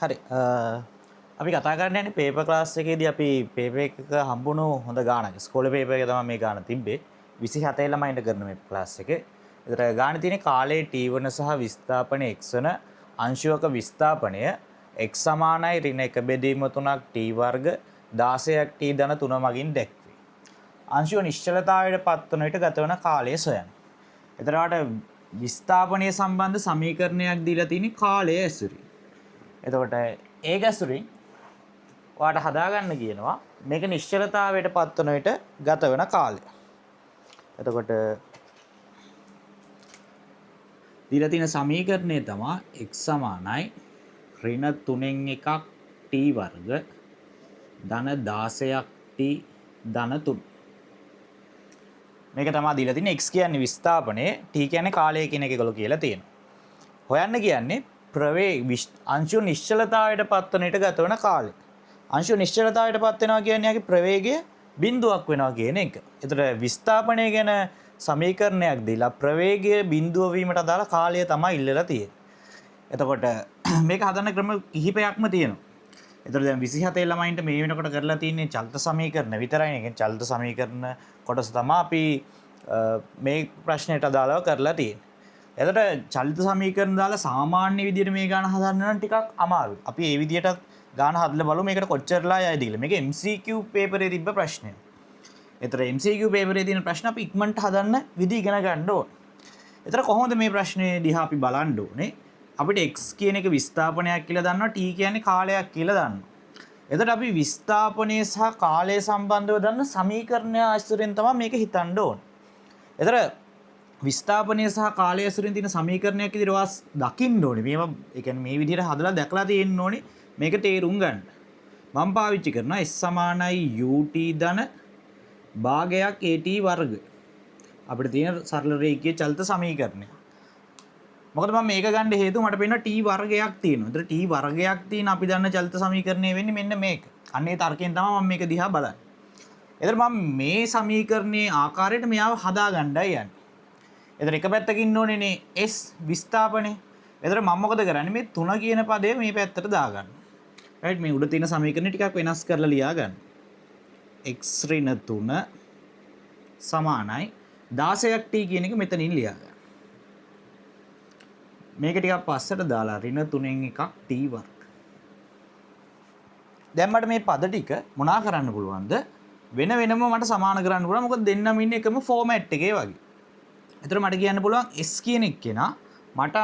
හරි අපි කතා කරන්නේ යන්නේ පේපර් ක්ලාස් එකේදී අපි පේපර් එක හම්බුණු හොඳ ගානක්. ඉස්කෝලේ පේපර් එක තමයි මේ ගාන තිබ්බේ. 27 ළමයින්ට කරන මේ ක්ලාස් එකේ. ඒතර ගානේ තියෙන්නේ කාලයේ t වන සහ විස්ථාපන x වන අංශුවක විස්ථාපනය x සමානයි ඍණ 1 බෙදීම 3ක් t වර්ග 16ක් t ධන 3 මගින් දැක්වේ. අංශුව නිශ්චලතාවයට පත්වන විට ගත වන කාලය සොයන්න. එතකොට විස්ථාපනය සම්බන්ධ සමීකරණයක් දීලා තියෙන්නේ කාලය ඇසුරින්. එතකොට ඒ ගැසුරින් ඔයාලට හදාගන්න කියනවා මේක නිශ්චලතාවයට පත්වන විට ගත වෙන කාලය. එතකොට දීලා තියෙන සමීකරණය තමයි x සමානයි ඍණ 3න් 1ක් t වර්ග ධන 16ක් t ධන 3. මේක තමයි දීලා තියෙන්නේ. x කියන්නේ විස්ථාපනය, t කියන්නේ කාලය කියන එක ඒගොල්ලෝ කියලා තියෙනවා. හොයන්න කියන්නේ අංශු නිශ්චලතාවයට පත්වන විට ගත වන කාලය. අංශු නිශ්චලතාවයට පත් වෙනවා කියන්නේ යාගේ ප්‍රවේගය බිඳුවක් වෙනවා කියන එක. ඒතර විස්ථාපනය ගැන සමීකරණයක් දීලා ප්‍රවේගය බිඳුව වීමට අදාළ කාලය තමයි ඉල්ලලා තියෙන්නේ. එතකොට මේක හදන්න ක්‍රම කිහිපයක්ම තියෙනවා. එතකොට දැන් 27 ළමයින්ට මේ වෙනකොට කරලා තියෙන්නේ චලිත සමීකරණ විතරයි. ඒ කියන්නේ චලිත සමීකරණ කොටස තමයි අපි මේ ප්‍රශ්නෙට අදාළව කරලා තියෙන්නේ. එතකොට චලිත සමීකරණ දාලා සාමාන්‍ය විදිහට මේ ගාන හදන්න නම් ටිකක් අමාරුයි. අපි මේ විදිහට ගාන හදලා බලමු මේකට කොච්චරලා යයිද කියලා. මේක MCQ පේපරේ තිබ්බ ප්‍රශ්නයක්. ඒතර MCQ පේපරේ තියෙන ප්‍රශ්න අපි ඉක්මනට හදන්න විදි ඉගෙන ගන්න ඕන. ඒතර කොහොමද මේ ප්‍රශ්නේ දිහා අපි බලන්න ඕනේ? අපිට x කියන එක විස්ථාපනයක් කියලා දන්නවා, t කියන්නේ කාලයක් කියලා දන්නවා. එතකොට අපි විස්ථාපනය සහ කාලය සම්බන්ධව දන්න සමීකරණය ආශ්‍රයෙන් තමයි මේක හිතන්න ඕන. ඒතර විස්ථාපනය සහ කාලය ඇසුරින් තියෙන සමීකරණයක් විදිහට වාස් දකින්න ඕනේ. මේවා ඒ කියන්නේ මේ විදිහට හදලා දැකලා තියෙන්න ඕනේ. මේක තේරුම් ගන්න. මම පාවිච්චි කරනවා s සමානයි ut ධන භාගයක් at වර්ග. අපිට තියෙන සරල රේඛීය චලිත සමීකරණය. මොකද මම මේක ගන්න හේතුව මට පේනවා t වර්ගයක් තියෙනවා. ඒතර t වර්ගයක් තියෙන අපි දන්න චලිත සමීකරණය වෙන්නේ මෙන්න මේක. අන්න ඒ තර්කයෙන් තමයි මම මේක දිහා බලන්නේ. ඒතර මම මේ සමීකරණයේ ආකාරයට මෙයාව හදා ගන්නයි යන්නේ. එතන එක පැත්තකින් ඉන්න ඕනේනේ s විස්ථාපනය. එතන මම මොකද කරන්නේ මේ 3 කියන පදය මේ පැත්තට දාගන්න. රයිට් මේ උඩ තියෙන සමීකරණය ටිකක් වෙනස් කරලා ලියා ගන්න. x ඍණ 3 සමානයි 16ක් t කියන එක මෙතනින් ලියා ගන්න. මේක ටිකක් පස්සට දාලා ඍණ 3න් 1ක් t වර්ග. දැන් මට මේ පද ටික මොනා කරන්න පුළුවන්ද? වෙන වෙනම මට සමාන කරන්න පුළුවන්. මොකද දෙන්නම ඉන්නේ එකම ෆෝමැට් එකේ වගේ. එතකොට මට කියන්න පුළුවන් s කියන එක්කෙනා මට